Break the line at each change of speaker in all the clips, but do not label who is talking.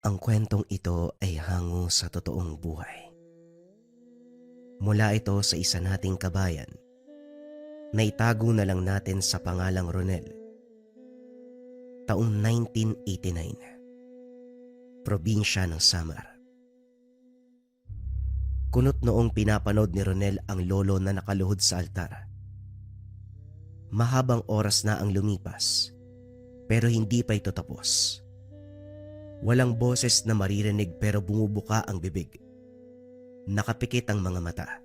Ang kwentong ito ay hango sa totoong buhay. Mula ito sa isa nating kabayan na itago na lang natin sa pangalang Ronel. Taong 1989, probinsya ng Samar. Kunot noong pinapanood ni Ronel ang lolo na nakaluhod sa altar. Mahabang oras na ang lumipas, pero hindi pa ito tapos. Walang boses na maririnig pero bumubuka ang bibig. Nakapikit ang mga mata.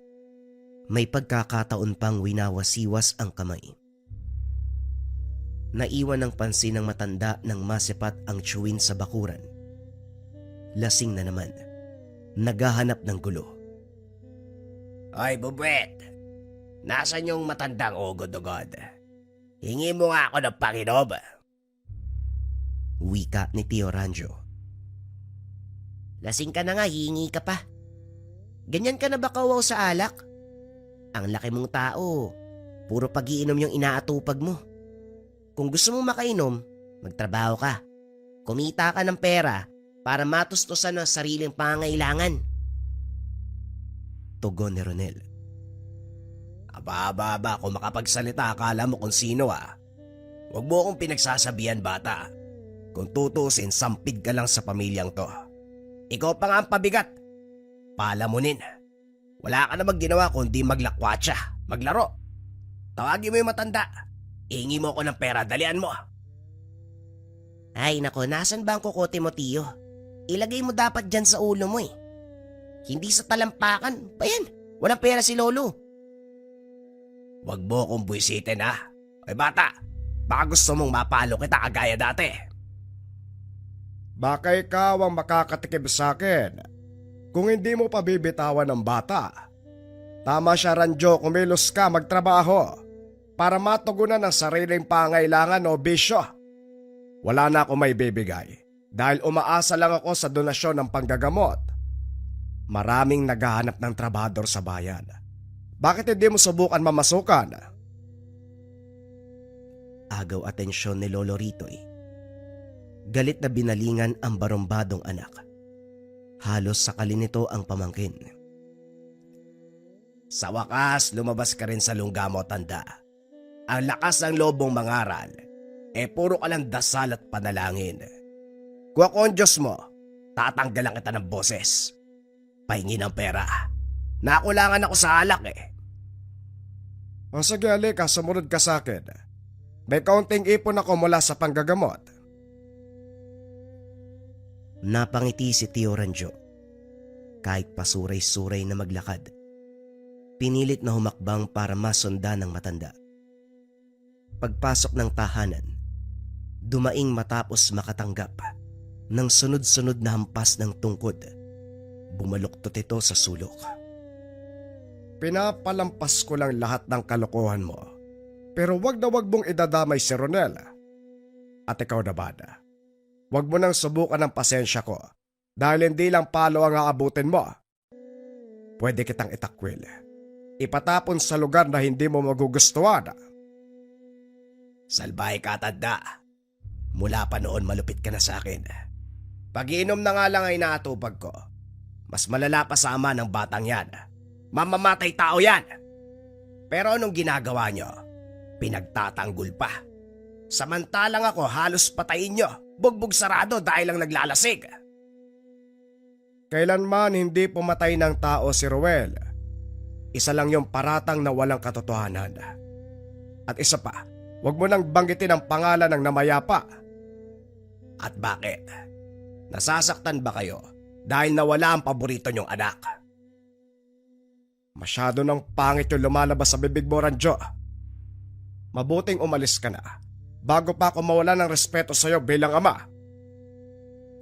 May pagkakataon pang winawasiwas ang kamay. Naiwan ng pansin ng matanda nang masipat ang tsuwin sa bakuran. Lasing na naman. Naghahanap ng gulo.
Ay, Bubwet! Nasaan yung matandang ugod-ugod? Hingi mo nga ako ng pakinom.
Wika ni Tio Ranjo.
Lasing ka na nga, hingi ka pa. Ganyan ka na ba kawaw sa alak? Ang laki mong tao. Puro pag-iinom yung inaatupag mo. Kung gusto mong makainom, magtrabaho ka. Kumita ka ng pera para matustusan ang sariling pangangailangan.
Tugon ni Ronel.
Aba, kung makapagsalita akala mo kung sino ah. Huwag mo akong pinagsasabihan, bata. Kung tutusin, sampid ka lang sa pamilyang to. Ikaw pa nga ang pabigat. Palamunin. Wala ka namang ginawa kundi maglakwatsa, maglaro. Tawagin mo yung matanda. Ihingi mo ako ng pera, dalian mo. Ay nako, nasan ba ang kukote mo, Tiyo? Ilagay mo dapat dyan sa ulo mo eh. Hindi sa talampakan. Bayan, walang pera si Lolo. Huwag mo akong buwisitin ha. Ay bata, baka gusto mong mapalo kita kagaya dati.
Baka ikaw ang makakatikim sa akin kung hindi mo pabibitawan ng bata. Tama siya, Ranjo, kumilos ka magtrabaho para matugunan ang sariling pangailangan o bisyo. Wala na ako may bibigay dahil umaasa lang ako sa donasyon ng panggagamot. Maraming naghahanap ng trabador sa bayan. Bakit hindi mo subukan mamasukan?
Agaw atensyon ni Lolo Ritoy. Galit na binalingan ang barumbadong anak. Halos sakali nito ang pamangkin.
Sa wakas, lumabas ka rin sa lungga mo, tanda. Ang lakas ng lobong mangaral, puro ka lang dasal at panalangin. Kung ako ang Diyos mo, tatanggalan kita ng boses. Pahingi ng pera. Nakulangan ako sa alak eh.
O sige, halika, sumunod ka sa akin. May kaunting ipon ako mula sa panggagamot.
Napangiti si Tio Ranjo. Kahit pasuray-suray na maglakad, pinilit na humakbang para masundan ng matanda. Pagpasok ng tahanan, dumaing matapos makatanggap ng sunod-sunod na hampas ng tungkod. Bumaluktot ito sa sulok.
Pinapalampas ko lang lahat ng kalokohan mo. Pero wag na wag mong idadamay si Ronel. At ikaw naman, wag mo nang subukan ng pasensya ko dahil hindi lang palo ang aabutin mo. Pwede kitang itakwil. Ipatapon sa lugar na hindi mo magugustuhan.
Salbahe ka, tanda. Mula pa noon malupit ka na sa akin. Pag-iinom na nga lang ay naatupag ko. Mas malala pa sa ama ng batang yan. Mamamatay tao yan. Pero anong ginagawa nyo? Pinagtatanggol pa. Samantalang ako halos patayin nyo. Bugbog sarado dahil lang naglalasig.
Kailanman hindi pumatay ng tao si Ruel. Isa lang yung paratang na walang katotohanan. At isa pa, wag mo nang banggitin ang pangalan ng namayapa.
At bakit? Nasasaktan ba kayo dahil nawala ang paborito nyong anak?
Masyado ng pangit yung lumalabas sa bibig mo, Ranjo. Mabuting umalis ka na bago pa ako mawala ng respeto sa iyo bilang ama.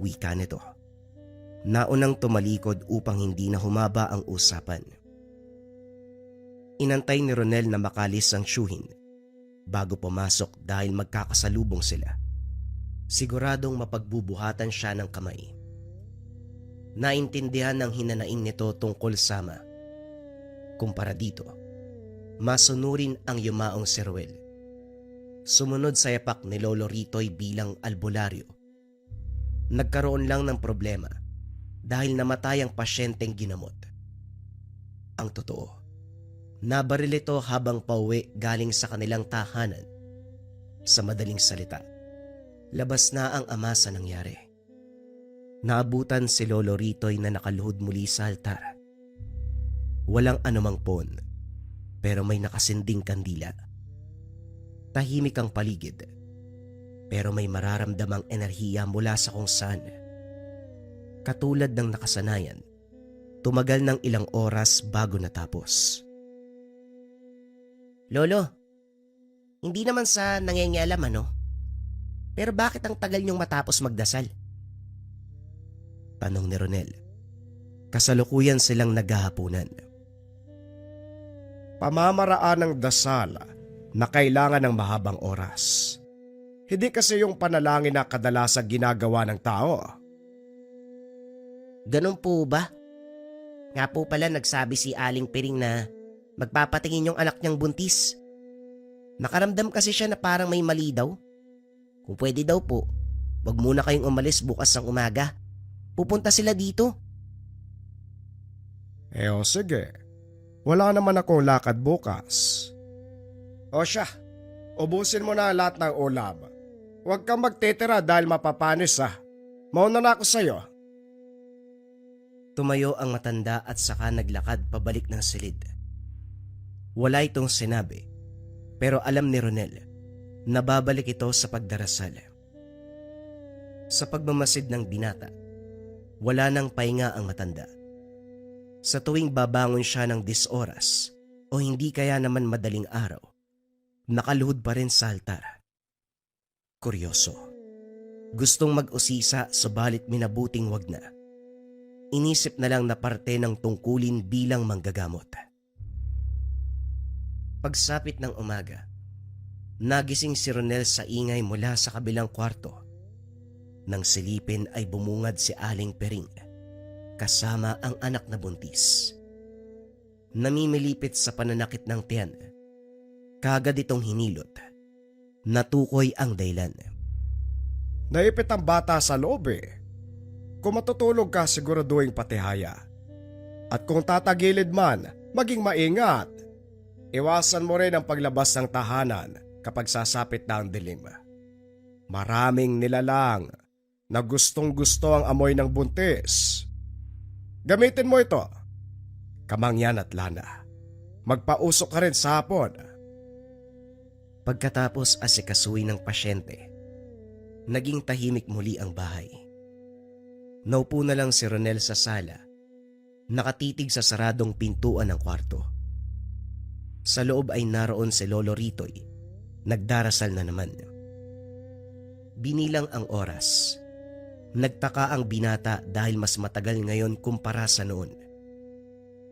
Wika nito. Naunang tumalikod upang hindi na humaba ang usapan. Inantay ni Ronel na makalis ang tsuhin bago pumasok dahil magkakasalubong sila. Siguradong mapagbubuhatan siya ng kamay. Naintindihan ng hinanaing nito tungkol sama. Kumpara dito, masunurin ang yumaong si Ruel. Sumunod sa yapak ni Lolo Ritoy bilang albularyo. Nagkaroon lang ng problema dahil namatay ang pasyenteng ginamot. Ang totoo, nabaril ito habang pauwi galing sa kanilang tahanan. Sa madaling salita, labas na ang ama sa nangyari. Naabutan si Lolo Ritoy na nakaluhod muli sa altar. Walang anumang pon, pero may nakasinding kandila. Tahimik ang paligid, pero may mararamdamang enerhiya mula sa kung saan. Katulad ng nakasanayan, tumagal ng ilang oras bago natapos. Lolo, hindi naman sa nangingialam ano? Pero bakit ang tagal niyong matapos magdasal? Tanong ni Ronel. Kasalukuyan silang naghahapunan.
Pamamaraan ng dasal na kailangan ng mahabang oras. Hindi kasi yung panalangin na kadalasang ginagawa ng tao.
Ganun po ba? Nga po pala nagsabi si Aling Piring na magpapatingin yung anak niyang buntis. Nakaramdam kasi siya na parang may mali daw. Kung pwede daw po, wag muna kayong umalis bukas ng umaga. Pupunta sila dito.
O sige. Wala naman akong lakad bukas. O siya, ubusin mo na lahat ng ulam. Huwag kang magtitira dahil mapapanis Mauna na ako sa'yo.
Tumayo ang matanda at saka naglakad pabalik ng silid. Wala itong sinabi, pero alam ni Ronel na babalik ito sa pagdarasal. Sa pagmamasid ng binata, wala nang pahinga ang matanda. Sa tuwing babangon siya ng 10 oras o hindi kaya naman madaling araw, nakaluhod pa rin sa altar. Kuryoso. Gustong mag-usisa subalit minabuting wag na. Inisip na lang na parte ng tungkulin bilang manggagamot. Pagsapit ng umaga, nagising si Ronel sa ingay mula sa kabilang kwarto. Nang silipin ay bumungad si Aling Piring kasama ang anak na buntis. Namimilipit sa pananakit ng tiyan. Kagad itong hinilot. Natukoy ang dahilan.
Naipit ang bata sa loob Kung matutulog ka siguraduhin patihaya. At kung tatagilid man, maging maingat. Iwasan mo rin ang paglabas ng tahanan kapag sasapit na ang dilim. Maraming nilalang na gustong-gusto ang amoy ng buntis. Gamitin mo ito. Kamangyan at lana. Magpausok ka rin sa hapon.
Pagkatapos asikasuhin ng pasyente, naging tahimik muli ang bahay. Naupo na lang si Ronel sa sala, nakatitig sa saradong pintuan ng kwarto. Sa loob ay naroon si Lolo Ritoy, nagdarasal na naman. Binilang ang oras. Nagtaka ang binata dahil mas matagal ngayon kumpara sa noon.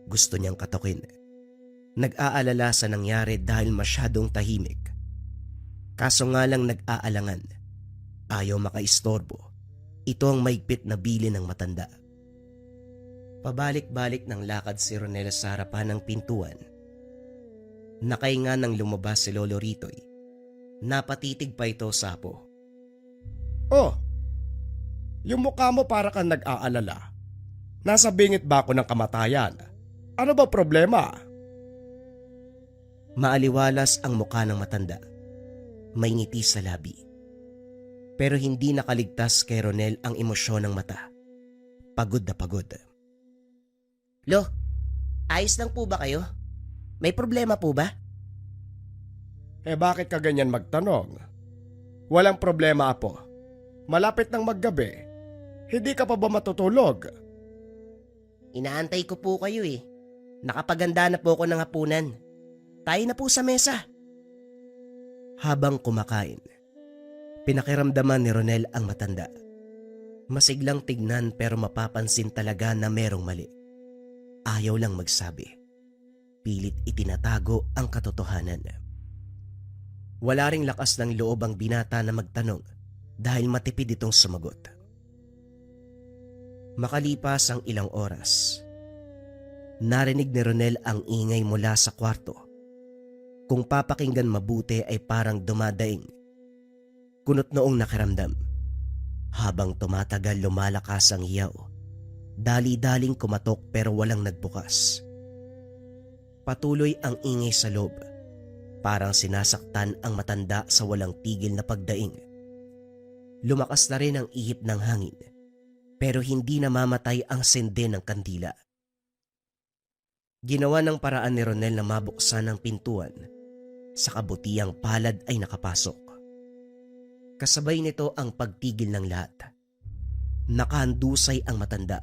Gusto niyang katukin. Nag-aalala sa nangyari dahil masyadong tahimik. Kaso nga lang nag-aalangan. Ayaw makaistorbo. Ito ang maigpit na bili ng matanda. Pabalik-balik ng lakad si Ronel sa harapan ng pintuan. Nakahinga nang lumabas si Lolo Ritoy. Napatitig pa ito sa apo.
Oh, yung mukha mo para kang nag-aalala. Nasa bingit ba ako ng kamatayan? Ano ba problema?
Maaliwalas ang mukha ng matanda. May ngiti sa labi. Pero hindi nakaligtas kay Ronel ang emosyon ng mata. Pagod na pagod. Lo, ayos lang po ba kayo? May problema po ba?
Bakit ka ganyan magtanong? Walang problema, apo. Malapit ng maggabi. Hindi ka pa ba matutulog?
Inaantay ko po kayo Nakapaganda na po ako ng hapunan. Tayo na po sa mesa. Habang kumakain, pinakiramdaman ni Ronel ang matanda. Masiglang tignan pero mapapansin talaga na merong mali. Ayaw lang magsabi. Pilit itinatago ang katotohanan. Wala ring lakas ng loob ang binata na magtanong dahil matipid itong sumagot. Makalipas ang ilang oras, narinig ni Ronel ang ingay mula sa kwarto. Kung papakinggan mabuti ay parang dumadaing. Kunot noong nakiramdam. Habang tumatagal lumalakas ang hiyaw, dali-daling kumatok pero walang nagbukas. Patuloy ang ingay sa loob, parang sinasaktan ang matanda sa walang tigil na pagdaing. Lumakas na rin ang ihip ng hangin, pero hindi namamatay ang sende ng kandila. Ginawa ng paraan ni Ronel na mabuksan ang pintuan, sa kabutiang palad ay nakapasok. Kasabay nito ang pagtigil ng lahat. Nakahandusay ang matanda.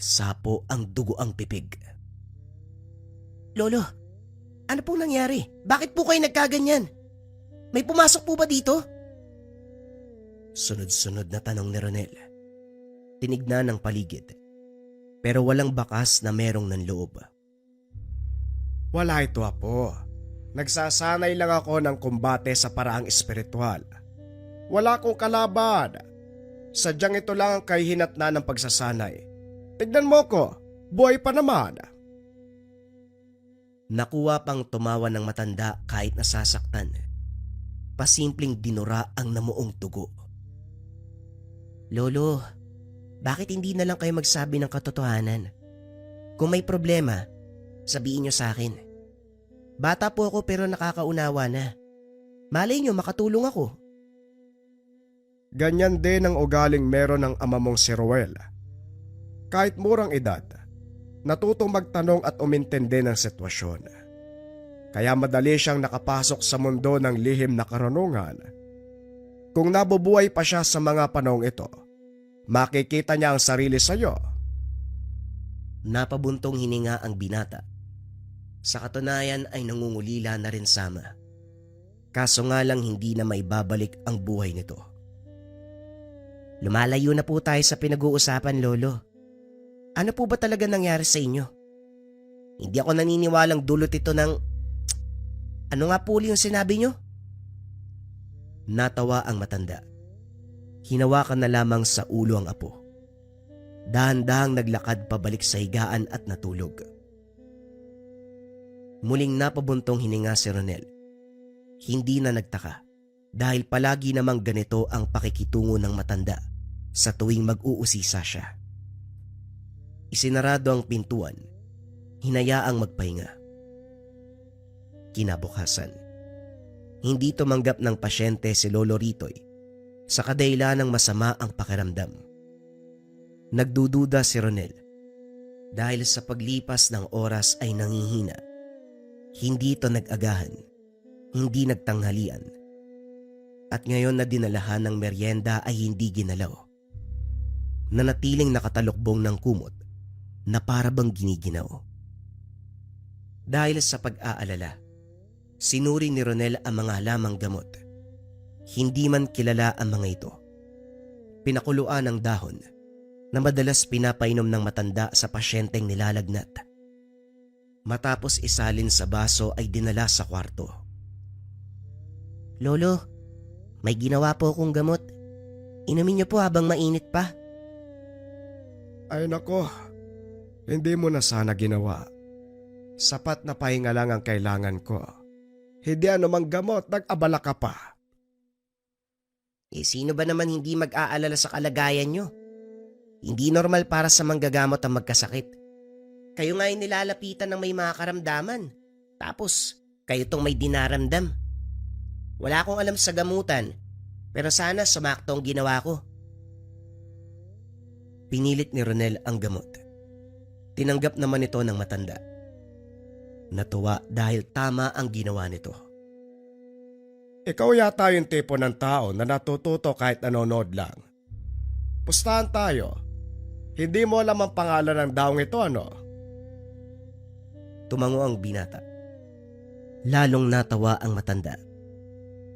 Sapo ang dugo ang pipig. Lolo, ano pong nangyari? Bakit po kayo nagkaganyan? May pumasok po ba dito? Sunod-sunod na tanong ni Ronel. Tinignan ng paligid, pero walang bakas na merong nanloob.
Wala ito, Apo. Nagsasanay lang ako ng kumbate sa paraang espiritual. Wala akong kalaban. Sadyang ito lang ang kahihinatnan ng pagsasanay. Tignan mo ko, buhay pa naman.
Nakuha pang tumawa ng matanda kahit nasasaktan. Pasimpleng dinura ang namuong dugo. Lolo, bakit hindi na lang kayo magsabi ng katotohanan? Kung may problema, sabihin niyo sa akin. Bata po ako pero nakakaunawa na. Malay niyo makatulong ako.
Ganyan din ang ugaling meron ng ama mong si Ruel. Kahit murang edad, natutong magtanong at umintindi ng sitwasyon. Kaya madali siyang nakapasok sa mundo ng lihim na karunungan. Kung nabubuhay pa siya sa mga panahong ito, makikita niya ang sarili sa iyo.
Napabuntong hininga ang binata. Sa katunayan ay nangungulila na rin sama. Kaso nga lang hindi na maibabalik ang buhay nito. Lumalayo na po tayo sa pinag-uusapan, Lolo. Ano po ba talaga nangyari sa inyo? Hindi ako naniniwalang dulot ito ng... Ano nga po yung sinabi nyo? Natawa ang matanda. Hinawakan na lamang sa ulo ang apo. Dahan-dahang naglakad pabalik sa higaan at natulog. Muling napabuntong hininga si Ronel. Hindi na nagtaka dahil palagi namang ganito ang pakikitungo ng matanda sa tuwing mag-uusisa siya. Isinarado ang pintuan, hinayaang magpahinga. Kinabukasan, hindi tumanggap ng pasyente si Lolo Ritoy sa kadahilan ng masama ang pakiramdam. Nagdududa si Ronel dahil sa paglipas ng oras ay nangihina. Hindi ito nag-agahan, hindi nagtanghalian. At ngayon na dinalahan ng merienda ay hindi ginalaw. Nanatiling nakatalukbong ng kumot na para bang giniginaw. Dahil sa pag-aalala, sinuri ni Ronel ang mga halamang gamot. Hindi man kilala ang mga ito. Pinakuluan ng dahon na madalas pinapainom ng matanda sa pasyenteng nilalagnat. Matapos isalin sa baso ay dinala sa kwarto. Lolo, may ginawa po akong gamot. Inumin niyo po habang mainit pa.
Ay nako, hindi mo na sana ginawa. Sapat na pahinga lang ang kailangan ko. Hindi anumang gamot, nag-abala ka pa.
Sino ba naman hindi mag-aalala sa kalagayan niyo? Hindi normal para sa manggagamot ang magkasakit. Kayo nga ay nilalapitan ng may mga karamdaman. Tapos, kayo tong may dinaramdam. Wala akong alam sa gamutan, pero sana sumakto ang ginawa ko. Pinilit ni Ronel ang gamot. Tinanggap naman ito ng matanda. Natuwa dahil tama ang ginawa nito.
Ikaw yata yung tipo ng tao na natututo kahit nanonood lang. Pustahan tayo. Hindi mo alam ang pangalan ng daong ito, ano?
Tumango ang binata. Lalong natawa ang matanda.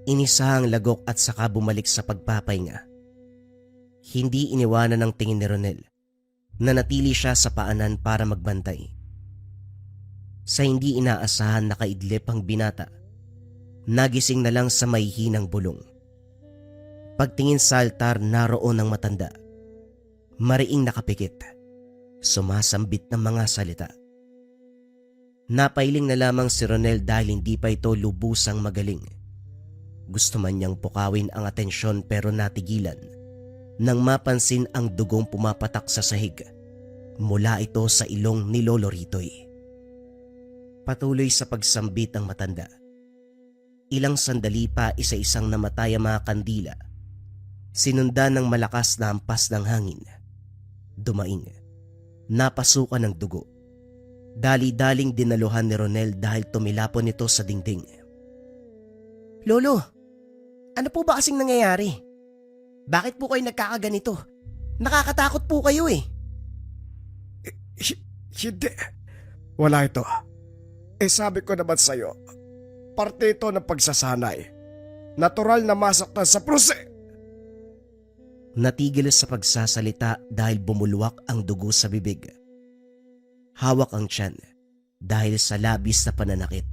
Inisa ang lagok at saka bumalik sa pagpapahinga. Hindi iniwanan ng tingin ni Ronel. Nanatili siya sa paanan para magbantay. Sa hindi inaasahan nakaidlip ang binata. Nagising na lang sa may hinang bulong. Pagtingin sa altar, naroon ang matanda. Mariing nakapikit. Sumasambit ng mga salita. Napailing na lamang si Ronel dahil hindi pa ito lubusang magaling. Gusto man niyang pukawin ang atensyon pero natigilan nang mapansin ang dugong pumapatak sa sahig. Mula ito sa ilong ni Lolo Ritoy. Patuloy sa pagsambit ang matanda. Ilang sandali pa isa-isang namatay ang mga kandila. Sinundan ng malakas na hampas ng hangin. Dumaing. Napasukan ng dugo. Dali-daling dinaluhan ni Ronel dahil tumilapon ito sa dingding. Lolo, ano po ba kasing nangyayari? Bakit po kayo nagkakaganito? Nakakatakot po kayo eh.
Hindi. Wala ito. Sabi ko naman sa'yo, parte ito ng pagsasanay. Natural na masaktan sa prose.
Natigil sa pagsasalita dahil bumulwak ang dugo sa bibig. Hawak ang tiyan dahil sa labis na pananakit.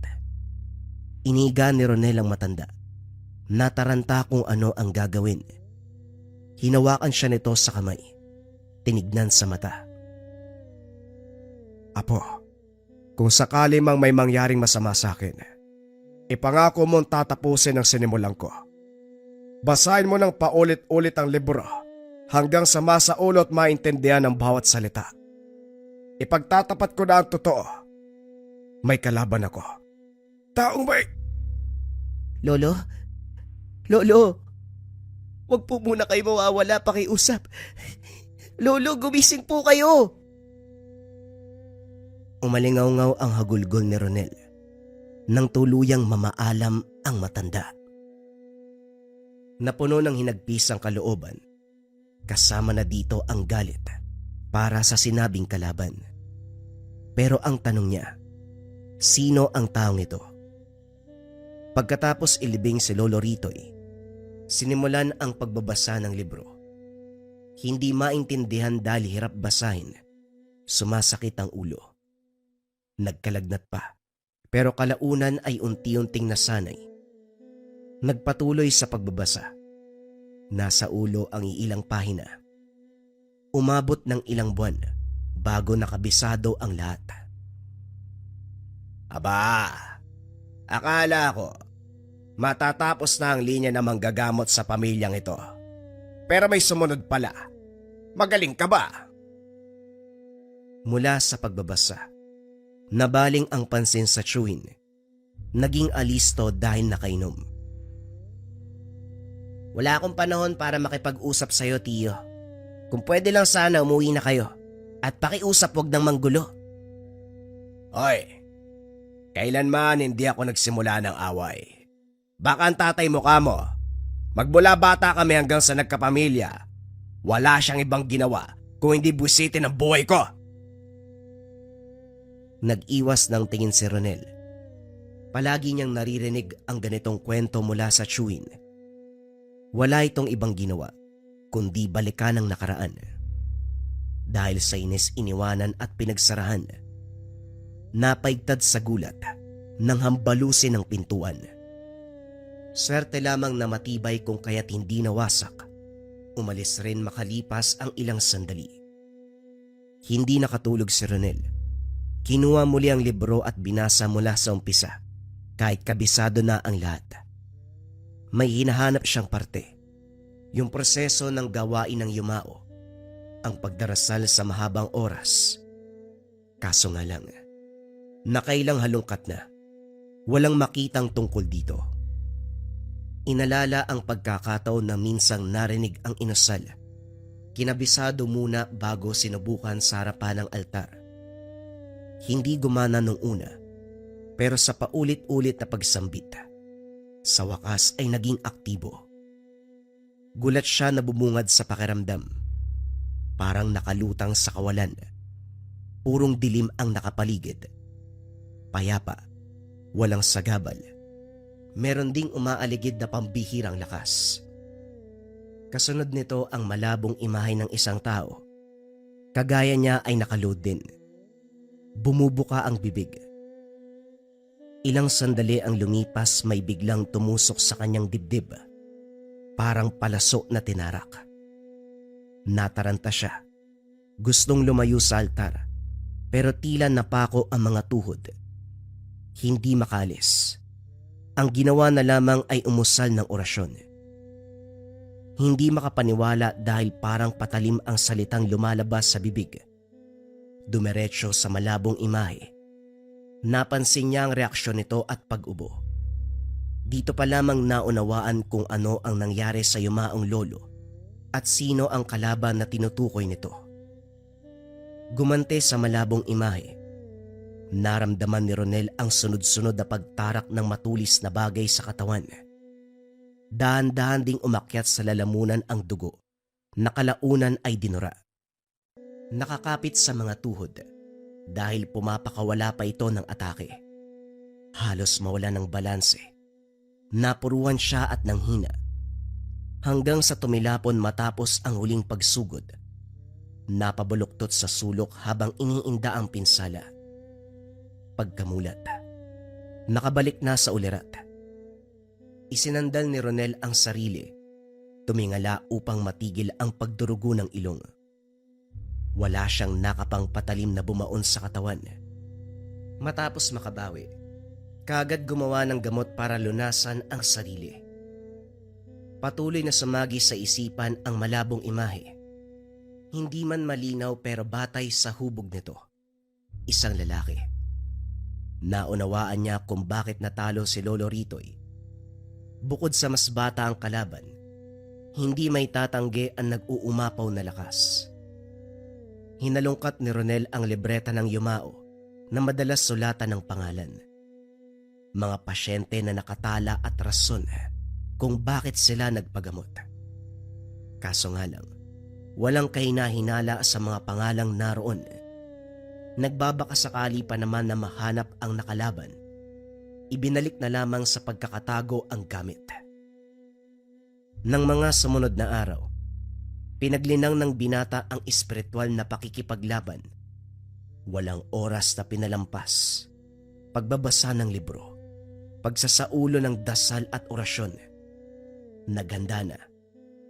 Iniga ni Ronel ang matanda. Nataranta kung ano ang gagawin. Hinawakan siya nito sa kamay. Tinignan sa mata.
Apo, kung sakali mang may mangyaring masama sa akin, ipangako mong tatapusin ang sinimulan ko. Basahin mo ng paulit-ulit ang libro hanggang sa masaulo at maintindihan ang bawat salita. Ipagtatapat ko na ang totoo. May kalaban ako. Taong may...
Lolo? Lolo! Huwag po muna kayo mawawala, pakiusap. Lolo, gumising po kayo! Umalingaw-ngaw ang hagulgol ni Ronel nang tuluyang mamaalam ang matanda. Napuno ng hinagpis ang kalooban, kasama na dito ang galit para sa sinabing kalaban. Pero ang tanong niya, sino ang taong ito? Pagkatapos ilibing si Lolo Ritoy, sinimulan ang pagbabasa ng libro. Hindi maintindihan dahil hirap basahin, sumasakit ang ulo. Nagkalagnat pa, pero kalaunan ay unti-unting nasanay. Nagpatuloy sa pagbabasa. Nasa ulo ang iilang pahina. Umabot ng ilang buwan bago nakabisado ang lahat.
Aba, akala ko matatapos na ang linya na manggagamot sa pamilyang ito. Pero may sumunod pala. Magaling ka ba?
Mula sa pagbabasa, nabaling ang pansin sa chewin. Naging alisto dahil nakainom. Wala akong panahon para makipag-usap sa'yo, Tiyo. Kung pwede lang sana umuwi na kayo. At pakiusap, wag nang manggulo.
Hoy, kailanman hindi ako nagsimula ng away. Baka ang tatay mo kamo. Magmula bata kami hanggang sa nagkapamilya. Wala siyang ibang ginawa kung hindi busitin ang buhay ko.
Nag-iwas ng tingin si Ronel. Palagi niyang naririnig ang ganitong kwento mula sa chewin. Wala itong ibang ginawa, kundi balikan ang nakaraan. Dahil sa inis iniwanan at pinagsarahan, napaigtad sa gulat nang hambalusin ang pintuan. Swerte lamang na matibay kung kaya't hindi nawasak. Umalis rin makalipas ang ilang sandali. Hindi nakatulog si Ronel. Kinuha muli ang libro at binasa mula sa umpisa, kahit kabisado na ang lahat. May hinahanap siyang parte, yung proseso ng gawain ng yumao, ang pagdarasal sa mahabang oras. Kaso nga lang, nakailang halongkat na, walang makitang tungkol dito. Inalala ang pagkakataon na minsang narinig ang inasal. Kinabisado muna bago sinubukan sa harapan ng altar. Hindi gumana nung una, pero sa paulit-ulit na pagsambit, sa wakas ay naging aktibo. Gulat siya na bumungad sa pakiramdam. Parang nakalutang sa kawalan. Purong dilim ang nakapaligid. Payapa, walang sagabal. Meron ding umaaligid na pambihirang lakas. Kasunod nito ang malabong imahe ng isang tao. Kagaya niya ay nakaload din. Bumubuka ang bibig. Ilang sandali ang lumipas, may biglang tumusok sa kanyang dibdib. Parang palaso na tinarak. Nataranta siya. Gustong lumayo sa altar, pero tila napako ang mga tuhod. Hindi makalis. Ang ginawa na lamang ay umusal ng orasyon. Hindi makapaniwala dahil parang patalim ang salitang lumalabas sa bibig. Dumiretso sa malabong imahe. Napansin niya ang reaksyon nito at pag-ubo. Dito pa lamang naunawaan kung ano ang nangyari sa yumaong lolo at sino ang kalaban na tinutukoy nito. Gumante sa malabong imahe. Naramdaman ni Ronel ang sunod-sunod na pagtarak ng matulis na bagay sa katawan. Dahan-dahan ding umakyat sa lalamunan ang dugo. Nakalaunan ay dinura. Nakakapit sa mga tuhod dahil pumapakawala pa ito ng atake. Halos mawala ng balanse. Napuruan siya at nanghina. Hanggang sa tumilapon matapos ang huling pagsugod. Napabuluktot sa sulok habang iniinda ang pinsala. Pagkamulat, nakabalik na sa ulirat. Isinandal ni Ronel ang sarili, tumingala upang matigil ang pagdurugo ng ilong. Wala siyang nakapang patalim na bumaon sa katawan. Matapos makabawi, kaagad gumawa ng gamot para lunasan ang sarili. Patuloy na sumagi sa isipan ang malabong imahe. Hindi man malinaw pero batay sa hubog nito. Isang lalaki. Naunawaan niya kung bakit natalo si Lolo Ritoy. Bukod sa mas bata ang kalaban, hindi may tatanggi ang nag-uumapaw na lakas. Hinalungkat ni Ronel ang libreta ng yumao na madalas sulatan ng pangalan. Mga pasyente na nakatala at rason kung bakit sila nagpagamot. Kaso nga lang, walang kahinahinala sa mga pangalang naroon. Nagbabakasakali pa naman na mahanap ang nakalaban. Ibinalik na lamang sa pagkakatago ang gamit. Nang mga sumunod na araw, pinaglinang ng binata ang espiritual na pakikipaglaban. Walang oras na pinalampas. Pagbabasa ng libro, pagsasaulo ng dasal at orasyon. Naghanda na.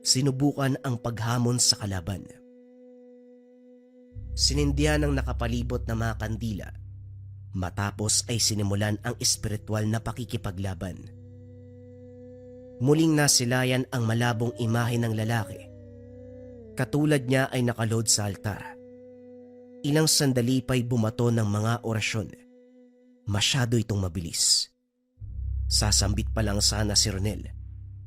Sinubukan ang paghamon sa kalaban. Sinindihan ng nakapalibot na mga kandila. Matapos ay sinimulan ang espiritual na pakikipaglaban. Muling nasilayan ang malabong imahe ng lalaki. Katulad niya ay nakaload sa altar. Ilang sandali pa'y bumato ng mga orasyon. Masyado itong mabilis. Sasambit pa lang sana si Ronel,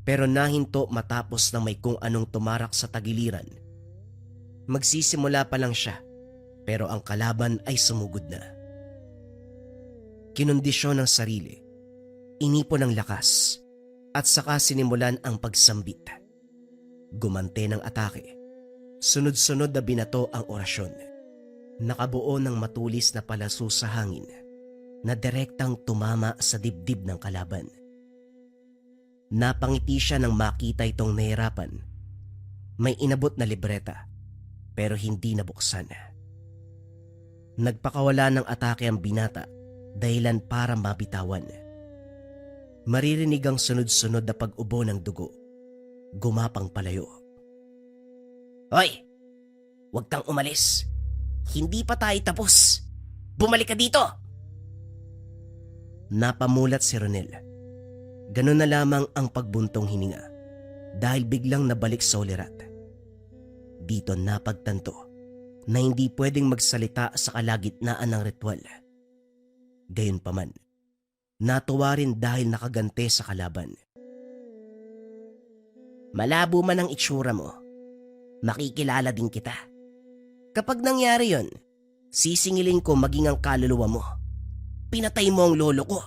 pero nahinto matapos na may kung anong tumarak sa tagiliran. Magsisimula pa lang siya, pero ang kalaban ay sumugod na. Kinondisyon ng sarili, inipon ng lakas, at saka sinimulan ang pagsambit. Gumante ng atake, sunod-sunod na binato ang orasyon. Nakabuo ng matulis na palaso sa hangin na direktang tumama sa dibdib ng kalaban. Napangiti siya nang makita itong nahirapan. May inabot na libreta, pero hindi nabuksan. Nagpakawala ng atake ang binata, dahilan para mabitawan. Maririnig ang sunod-sunod na pag-ubo ng dugo. Gumapang palayo.
Hoy! Huwag kang umalis. Hindi pa tayo tapos. Bumalik ka dito!
Napamulat si Ronel. Ganun na lamang ang pagbuntong hininga dahil biglang nabalik sa ulirat. Dito napagtanto na hindi pwedeng magsalita sa kalagitnaan ng ritual. Gayunpaman, natuwa rin dahil nakagante sa kalaban.
Malabo man ang itsura mo, makikilala din kita. Kapag nangyari yon, sisingilin ko maging ang kaluluwa mo. Pinatay mo ang lolo ko.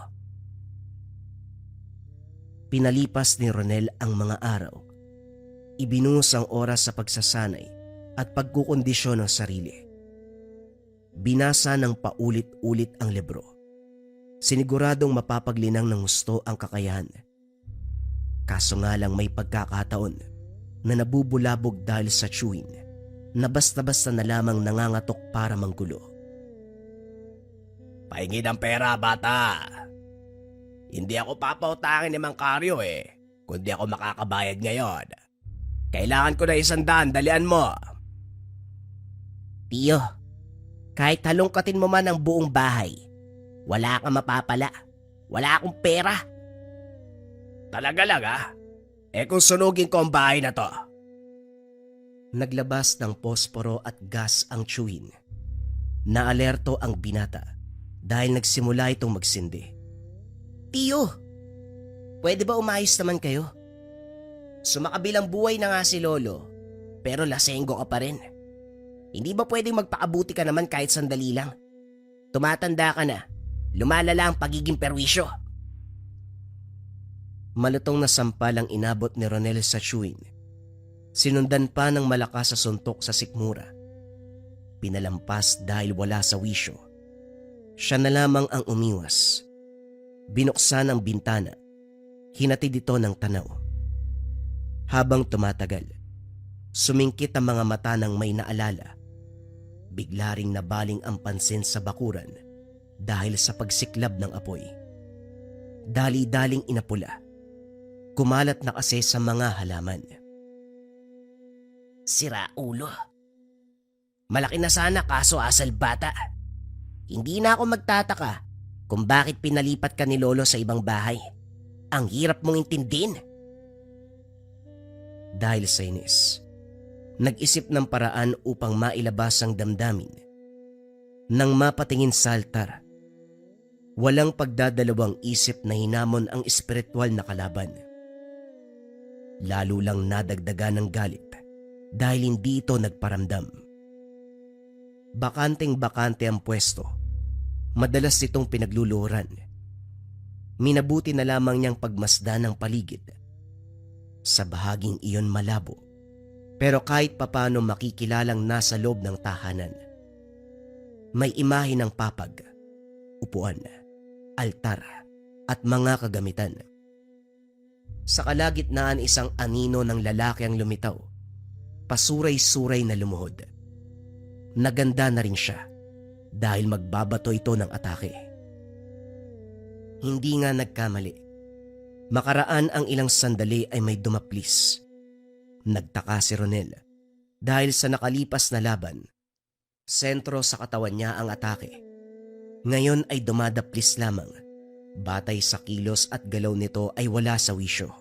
Pinalipas ni Ronel ang mga araw. Ibinuhos ang oras sa pagsasanay at pagkukondisyon ng sarili. Binasa ng paulit-ulit ang libro. Siniguradong mapapaglinang ng gusto ang kakayahan. Kaso nga lang may pagkakataon na nabubulabog dahil sa chewing na basta-basta na lamang nangangatok para manggulo.
Pahingi ng pera, bata. Hindi ako papautangin ni Mang Karyo kundi ako makakabayad ngayon. Kailangan ko na 100, dalian mo.
Tiyo, kahit halongkatin mo man ang buong bahay, wala kang mapapala. Wala akong pera.
Talaga lang kung sunugin ko ang bahay na to,
Naglabas ng posporo at gas ang tiyuhin. Naalerto ang binata dahil nagsimula itong magsindi. Tiyo, pwede ba umayos naman kayo? Sumakabilang buhay na nga si Lolo, pero lasenggo ka pa rin. Hindi ba pwedeng magpaabuti ka naman kahit sandali lang? Tumatanda ka na, lumalala ang pagiging perwisyo. Malutong na sampal ang inabot ni Ronel sa tiyuhin. Sinundan pa ng malakas sa suntok sa sikmura. Pinalampas dahil wala sa wisyo. Siya na lamang ang umiwas. Binuksan ang bintana. Hinatid ito ng tanaw. Habang tumatagal, sumingkit ang mga mata ng may naalala. Bigla ring nabaling ang pansin sa bakuran dahil sa pagsiklab ng apoy. Dali-daling inapula. Kumalat na kasi sa mga halaman. Sira ulo. Malaki na sana kaso asal bata. Hindi na ako magtataka kung bakit pinalipat ka ni Lolo sa ibang bahay. Ang hirap mong intindihin. Dahil sa inis, nag-isip ng paraan upang mailabas ang damdamin. Nang mapatingin sa altar, walang pagdadalawang isip na hinamon ang espiritual na kalaban. Lalo lang nadagdagan ng galit dahil hindi ito nagparamdam. Bakanteng-bakante ang pwesto. Madalas itong pinagluluhuran. Minabuti na lamang niyang pagmasdan ng paligid. Sa bahaging iyon malabo, pero kahit papano makikilalang nasa loob ng tahanan. May imahe ng papag, upuan, altar at mga kagamitan. Sa kalagitnaan isang anino ng lalaki ang lumitaw. Pasuray-suray na lumuhod. Naganda na rin siya dahil magbabato ito ng atake. Hindi nga nagkamali. Makaraan ang ilang sandali ay may dumaplis. Nagtaka si Ronel dahil sa nakalipas na laban, sentro sa katawan niya ang atake. Ngayon ay dumadaplis lamang. Batay sa kilos at galaw nito ay wala sa wisyo.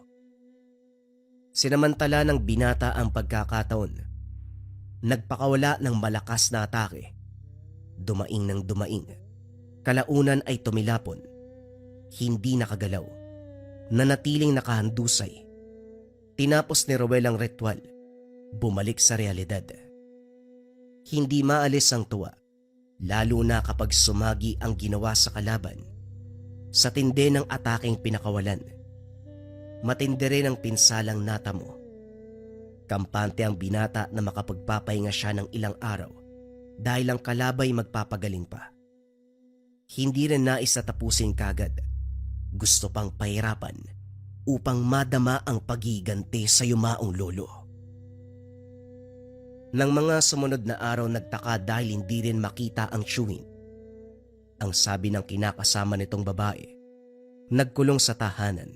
Sinamantala ng binata ang pagkakataon. Nagpakawala ng malakas na atake. Dumaing ng dumaing. Kalaunan ay tumilapon. Hindi nakagalaw. Nanatiling nakahandusay. Tinapos ni Rowel ang ritual. Bumalik sa realidad. Hindi maalis ang tuwa. Lalo na kapag sumagi ang ginawa sa kalaban. Sa tindi ng ataking pinakawalan. Matindi rin ang pinsalang natamo. Kampante ang binata na makapagpapahinga siya ng ilang araw dahil ang kalabay magpapagaling pa. Hindi rin nais na tapusin kagad. Gusto pang pahirapan upang madama ang pagiganti sa yumaong lolo. Nang mga sumunod na araw nagtaka dahil hindi rin makita ang tiyuhin. Ang sabi ng kinakasama nitong babae, nagkulong sa tahanan.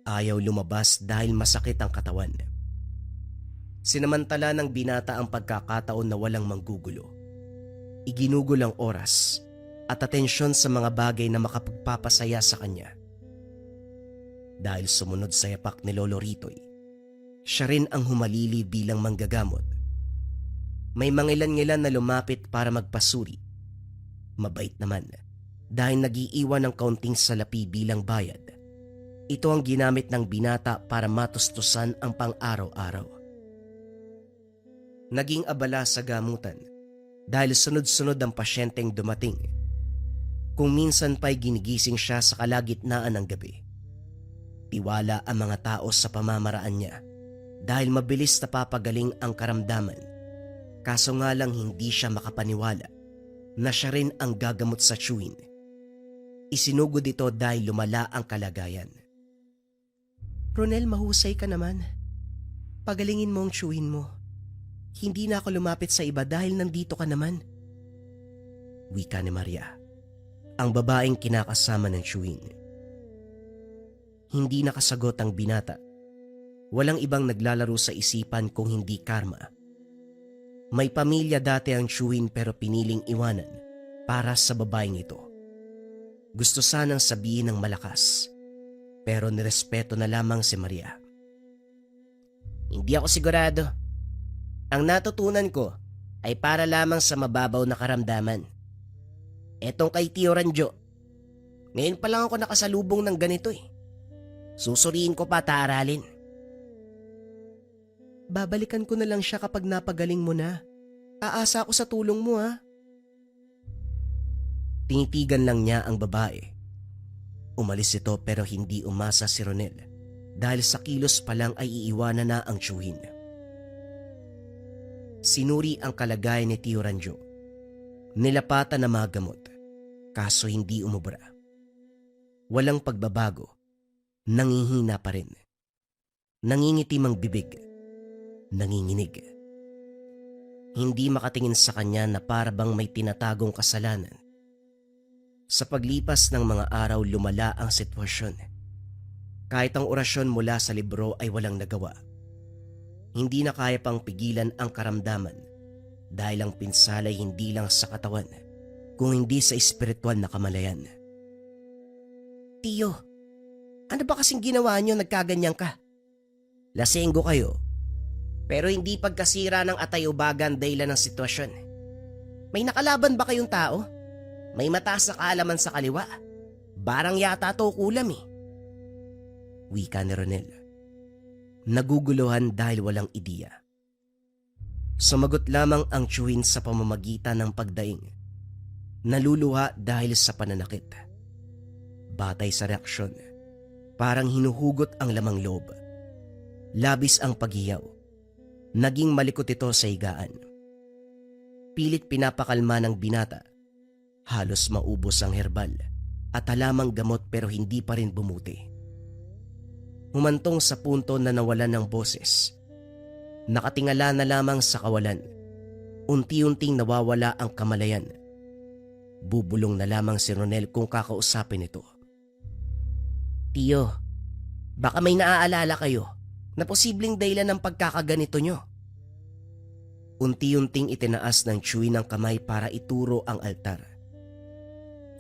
Ayaw lumabas dahil masakit ang katawan. Sinamantala ng binata ang pagkakataon na walang manggugulo. Iginugol ang oras at atensyon sa mga bagay na makapagpapasaya sa kanya. Dahil sumunod sa yapak ni Lolo Ritoy, siya rin ang humalili bilang manggagamot. May mangilan-ngilan na lumapit para magpasuri. Mabait naman dahil nag-iiwan ng kaunting salapi bilang bayad. Ito ang ginamit ng binata para matustusan ang pang-araw-araw. Naging abala sa gamutan dahil sunod-sunod ang pasyenteng dumating. Kung minsan pa'y ginigising siya sa kalagitnaan ng gabi. Tiwala ang mga tao sa pamamaraan niya dahil mabilis napapagaling ang karamdaman. Kaso nga lang hindi siya makapaniwala na siya rin ang gagamot sa tiyuhin. Isinugod ito dahil lumala ang kalagayan. Ronel, mahusay ka naman. Pagalingin mo ang tiyuhin mo. Hindi na ako lumapit sa iba dahil nandito ka naman. Wika ni Maria, ang babaeng kinakasama ng tiyuhin. Hindi nakasagot ang binata. Walang ibang naglalaro sa isipan kung hindi karma. May pamilya dati ang tiyuhin pero piniling iwanan para sa babaeng ito. Gusto sanang sabihin ng malakas, pero nirespeto na lamang si Maria. Hindi ako sigurado.
Ang natutunan ko ay para lamang sa mababaw na karamdaman. Etong kay Tio Ranjo, ngayon pa lang ako nakasalubong ng ganito eh. Susuriin ko pa at aaralin.
Babalikan ko na lang siya kapag napagaling mo na. Aasa ako sa tulong mo ha.
Tinitigan lang niya ang babae. Umalis ito pero hindi umasa si Ronel dahil sa kilos pa lang ay iiwanan na ang tiyuhin. Sinuri ang kalagayan ni Tio Ranjo. Nilapatan na mga gamot, kaso hindi umubra. Walang pagbabago, nangihina pa rin. Nangingitim ang bibig, nanginginig. Hindi makatingin sa kanya na para bang may tinatagong kasalanan. Sa paglipas ng mga araw lumala ang sitwasyon. Kahit ang orasyon mula sa libro ay walang nagawa. Hindi na kaya pang pigilan ang karamdaman dahil ang pinsalay hindi lang sa katawan, kung hindi sa espiritual na kamalayan. Tiyo, ano ba kasing ginawa niyo nagkaganyan ka? Lasenggo kayo, pero hindi pagkasira ng atay-ubagan dahilan ng sitwasyon. May nakalaban ba kayong tao? May mataas na kaalaman sa kaliwa. Barang yata to kulam eh. Wika ni Ronel. Naguguluhan dahil walang ideya. Sumagot lamang ang tiyuhin sa pamamagitan ng pagdaing. Naluluha dahil sa pananakit. Batay sa reaksyon, parang hinuhugot ang lamang loob. Labis ang paghiyaw. Naging malikot ito sa higaan. Pilit pinapakalma ng binata. Halos maubos ang herbal at halamang gamot pero hindi pa rin bumuti. Humantong sa punto na nawalan ng boses. Nakatingala na lamang sa kawalan. Unti-unting nawawala ang kamalayan. Bubulong na lamang si Ronel kung kakausapin ito. Tiyo, baka may naaalala kayo na posibleng dahilan ng pagkakaganito nyo. Unti-unting itinaas ng tiyuhin ang kamay para ituro ang altar.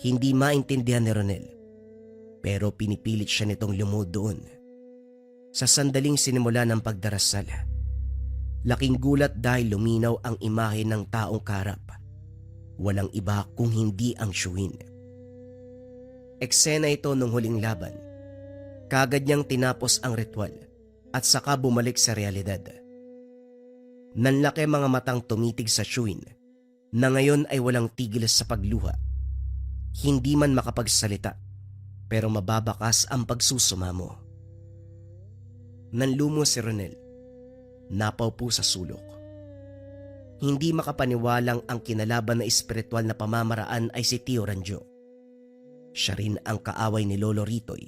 Hindi maintindihan ni Ronel, pero pinipilit siya nitong lumuhod doon. Sa sandaling sinimula ng pagdarasal, laking gulat dahil luminaw ang imahe ng taong karap. Walang iba kung hindi ang tiyuhin. Eksena ito nung huling laban. Kagad niyang tinapos ang ritual at saka bumalik sa realidad. Nanlaki mga matang tumitig sa tiyuhin na ngayon ay walang tigil sa pagluha. Hindi man makapagsalita, pero mababakas ang pagsusumamo. Nanlumo si Ronel. Napaupo sa sulok. Hindi makapaniwalang ang kinalaban na espiritual na pamamaraan ay si Tio Ranjo. Siya rin ang kaaway ni Lolo Ritoy,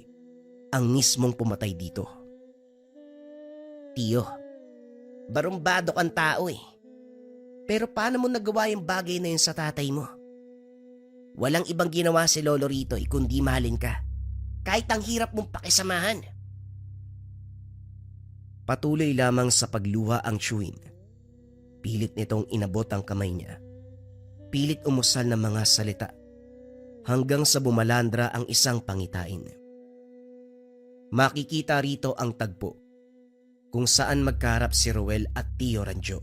ang mismong pumatay dito. Tiyo, barumbado kang tao eh. Pero paano mo nagawa yung bagay na yun sa tatay mo? Walang ibang ginawa si Lolo Ritoy kundi mahalin ka. Kahit ang hirap mong pakisamahan. Patuloy lamang sa pagluha ang tiyuhin. Pilit nitong inabot ang kamay niya. Pilit umusal ng mga salita. Hanggang sa bumalandra ang isang pangitain. Makikita rito ang tagpo. Kung saan magkaharap si Ruel at Tio Ranjo.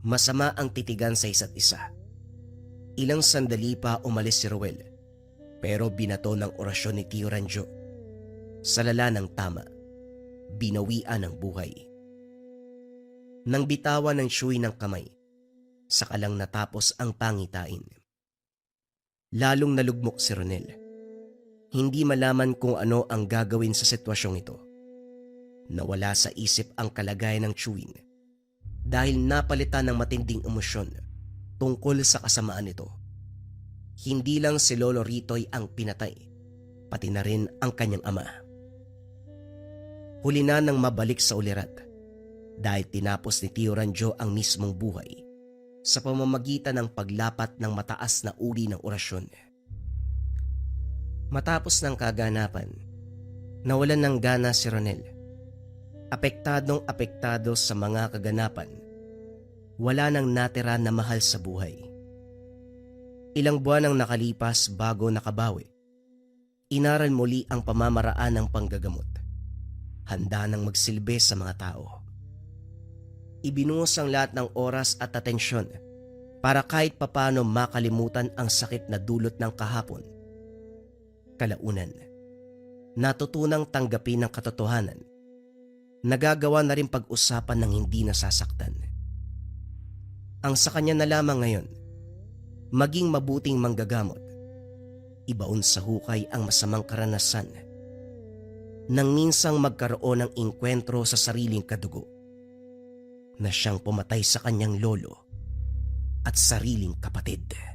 Masama ang titigan sa isa't isa. Ilang sandali pa umalis si Ruel, pero binato ng orasyon ni Tio Ranjo. Sa lala ng tama, binawian ng buhay. Nang bitawan ng tiyuhin ng kamay, saka lang natapos ang pangitain. Lalong nalugmok si Ronel. Hindi malaman kung ano ang gagawin sa sitwasyong ito. Nawala sa isip ang kalagayan ng tiyuhin dahil napalitan ng matinding emosyon tungkol sa kasamaan nito. Hindi lang si Lolo Ritoy ang pinatay, pati na rin ang kanyang ama. Huli na nang mabalik sa ulirat dahil tinapos ni Tio Ranjo ang mismong buhay sa pamamagitan ng paglapat ng mataas na uri ng orasyon. Matapos ng kaganapan, nawalan ng gana si Ronel. Apektadong-apektado sa mga kaganapan. Wala nang natira na mahal sa buhay. Ilang buwan ang nakalipas bago nakabawi. Inaral muli ang pamamaraan ng panggagamot. Handa nang magsilbi sa mga tao.
Ibinuhos ang lahat ng oras at atensyon para kahit papano makalimutan ang sakit na dulot ng kahapon. Kalaunan, natutunang tanggapin ang katotohanan. Nagagawa na rin pag-usapan ng hindi nasasaktan. Ang sa kanya na lamang ngayon, maging mabuting manggagamot, ibaon sa hukay ang masamang karanasan nang minsang magkaroon ng inkwentro sa sariling kadugo na siyang pumatay sa kanyang lolo at sariling kapatid.